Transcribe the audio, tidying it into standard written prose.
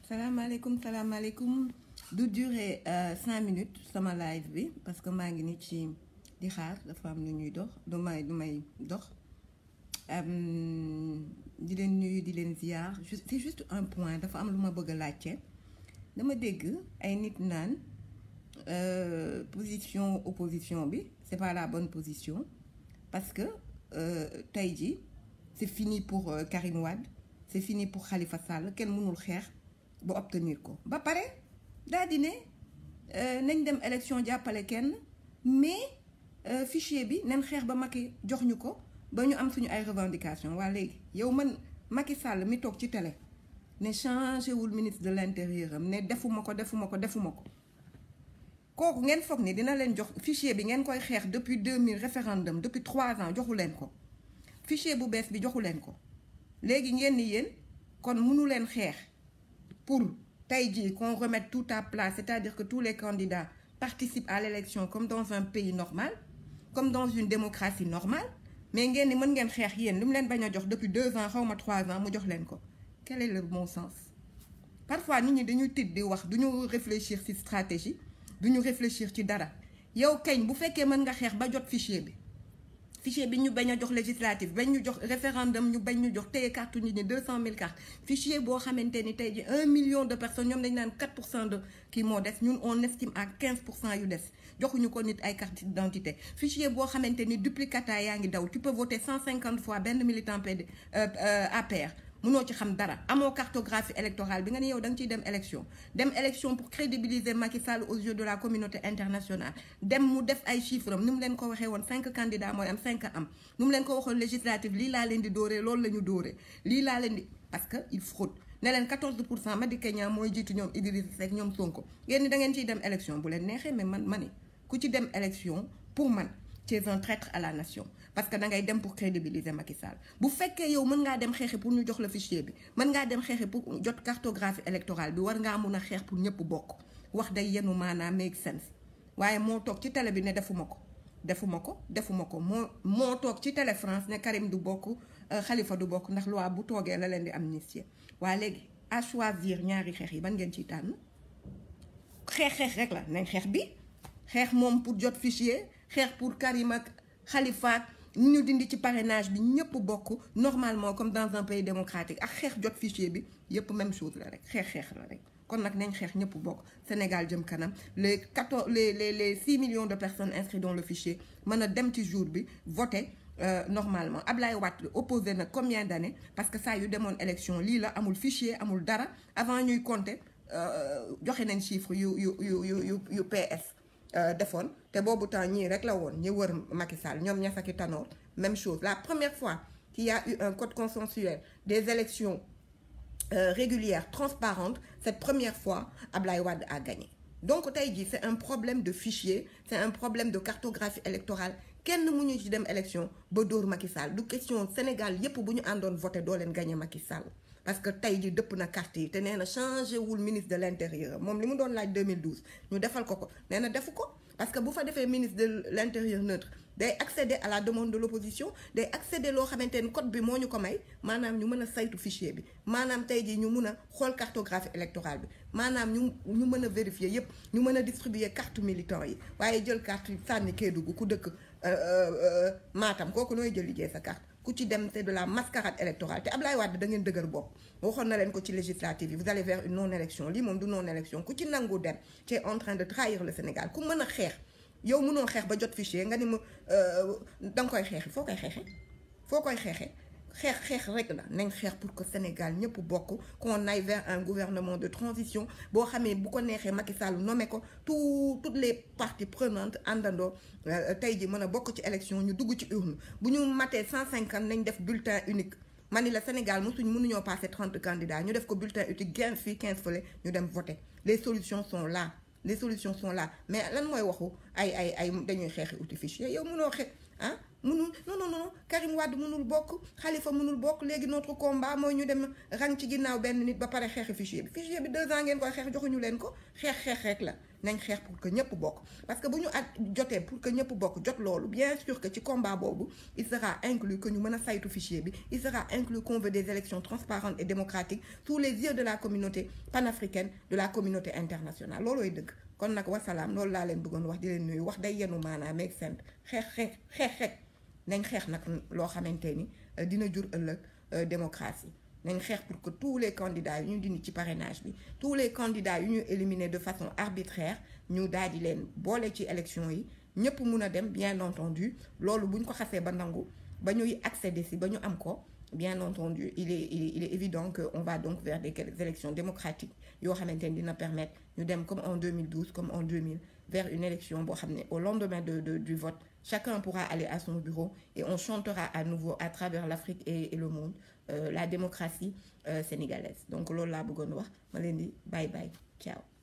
salaamaaleykum du durer 5 minutes sama live bi parce que maa ngi ni ci di xaar dafa am lu ñuy dox du may dox di leen nuyu di leen ziar c'est juste un point dafa am lu ma bëgg a laajte dama dégg ay nit naan position opposition bi c'est pas la bonne position parce que tey ji c'est fini pour Karim Wade c'est fini pour Khalifa Sall kenn mënul xeex ba obtenir ko ba pare daa di ne nañ dem élection jàppale kenn mais fichier bi nañ xeex ba Macky jox ñu ko ba ñu am suñu ay revendication waa léegi yow man Macky Sall mi toog ci télé ne changé wul ministre de l'intérieur am ne defuma ko kooku ngeen foog ni dina leen jox fichier bi ngeen koy xeex depuis 2000 référendum depuis 3 ans joxu leen ko fichier bu bees bi joxu leen ko léegi ngeen ni yéen kon mënu leen xeex pour tey jii qu'on remette tout à plat, c'est-à-dire que tous les candidats participent à l'élection comme dans un pays normal, comme dans une démocratie normale, mais ngeen ni mën ngeen xeex yéen li mu leen bañ a jox depuis 2 ans xawma 3 ans mu jox leen ko. Quel est le bon sens? Parfois nit ñi dañuy tiit di wax duñu réfléchir ci stratégie duñu réfléchir ci dara yow kañ bu fekkee mën nga xeex ba jot fichier bi ñu bañ a jox législatif bañ ñu jox référendum ñu bañ ñu jox téye carte nit ñi 200 000 cartes fichier boo xamante ni tey ji 1 million de personnes ñoom dañ naan 4% de kii moo des ñun on estime à 15% yu des joxuñu ko nit ay carte d'identité fichier boo xamante ni duplicata yaa ngi daw tu peux voter 150 fois benn militant APR mënoo ci xam dara amoo cartographie électorale bi nga ne yow da nga ciy dem élection pour crédibiliser Macky Sall aux yeux de la communauté internationale dem mu def ay chiffres am ni mu leen ko waxee woon 5 candidats mooy am 5 am ni mu leen ko waxoon législative lii laa leen di dóoree loolu la ñu dóoree lii laa leen di parce que il fraude ne leen 14% Madické Niang mooy jiitu ñoom Idrissa Seck ñoom Sonko ngeen ni da ngeen ciy dem élection bu leen neexee mais ma ni ku ci dem élection pour man c'est un traître à la nation parce que da ngay dem pour crédibiliser Macky Sall bu fekkee yow mën ngaa dem xeexi pour ñu jox la fichier bi mën ngaa dem xeexi pour jot cartographie électorale bi war ngaa mun a xeex pour ñëpp bokk wax day yenu maanaam make sense waaye moo toog ci télé bi ne defuma ko moo toog ci télé France ne Karim du bokk Khalifa du bokk ndax loi bu toogee la leen di amnistier waaye léegi à choisir ñaari xeex yi ban ngeen ciy tànn xeex rek la nañ xeex bi xeex moom pour jot fichier xeex pour Karim ak Khalifa ñu dindi ci parrainage bi ñëpp bokk normalement comme dans un pays démocratique ak xeex jot fichier bi yëpp même chose la rek xeex la rek kon nag nañ xeex ñëpp bokk Sénégal jëm kanam les 6 millions de personnes inscrites dans le fichier mën a dem ci jour bi voter normalement Ablaye Wade opposé na combien d'années parce que saa yu demoon élection lii la amul fichier amul dara avant ñuy compter joxe nañ chiffre yu PS defoon te boobu temps ñii rek la woon ñi wër Macky Sall ñoom Niassaki Tanor même chose la première fois qu'il y a eu un code consensuel des élections régulières transparentes cette première fois Ablaye Wade a gagné donc tey jii c'est un problème de fichier c'est un problème de cartographie électorale kenn mu ñu ci dem élection ba dóor Macky Sall du question Sénégal yépp bu ñu àndoon voté doo leen gagné Macky Sall parce que tey ji dëpp na carte yi te nee na changé wul ministre de l'intérieur moom li mu doon laaj 2012 ñu defal ko nee na defu ko parce que bu fa defee ministre de l'intérieur neutre day accéder à la demande de l'opposition day accéder loo xamante ni code bi moo ñu ko may maanaam ñu mën a saytu fichier bi maanaam tey ji ñu mun a xool cartographie électorale bi maanaam ñu mën a vérifier yépp ñu mën a distribuer carte militant yi waaye jël carte yi sànni Kédougou ku dëkk Matam kooku nooy jël liggéey sa carte ku ci dem c'est de la mascarade électorale te Ablaye Wade da ngeen dëgër bopp waxoon na leen ko ci législative yi vous allez vers une non-élection lii moom du non-élection ku ci nangu dem tu es en train de trahir le Sénégal ku mën a xeex yow mënoo xeex ba jot fichier nga ni ma da nga koy xeexi foo koy xeexee xeex rek la nañ xeex pour que Sénégal ñëpp bokk qu'on aille vers un gouvernement de transition boo xamee bu ko neexee Macky Sall nommé ko toutes les parties prenantes àndandoo tey ji mën a bokk ci élection ñu dugg ci urne bu ñu matee 150 nañ def bulletin unique mani la Sénégal mënuñoo passer 30 candidats ñu def ko bulletin unique 15 fii 15 fële ñu dem voter les solutions sont là mais lan mooy waxu ay dañuy xeexi uti fichier yow mënoo xeex mënul non Karim Wade mënul bokk Khalifa mënul bokk léegi notre combat mooy ñu dem rang ci ginnaaw benn nit ba pare xeexi fichier bi 2 ans ngeen koy xeex joxuñu leen ko xeex rek la nañ xeex pour que ñëpp bokk parce que bu ñu jotee pour que ñëpp bokk jot loolu bien sûr que ci combat boobu il sera inclus que ñu mën a saytu fichier bi il sera inclus qu'on veut des élections transparentes et démocratiques sous les yeux de la communauté panafricaine de la communauté internationale loolooy dëgg kon nag wasalaam loolu laa leen bëggoon wax di leen nuyu wax day yenu maanaam meeg sent xeex nañ xeex nag loo xamante ni dina jur ëllëg démocratie nañ xeex pour que tous les candidats yu ñu dindi ci parrainage bi tous les candidats yu ñu éliminer de façon arbitraire ñu daal di leen boole ci élection yi ñëpp mun a dem bien entendu loolu bu ñu ko xasee ba nangu ba ñuy accéder si ba ñu am ko bien entendu il est évident que on va donc vers des élections démocratiques yoo xamante ni dina permettre ñu dem comme en 2012 comme en 2000 vers une élection boo xam ne au lendemain du vote chacun pourra aller à son bureau et on chantera à nouveau à travers l'Afrique et le monde la démocratie sénégalaise donc loolu laa bëggoon wax ma leen di bye bye ciao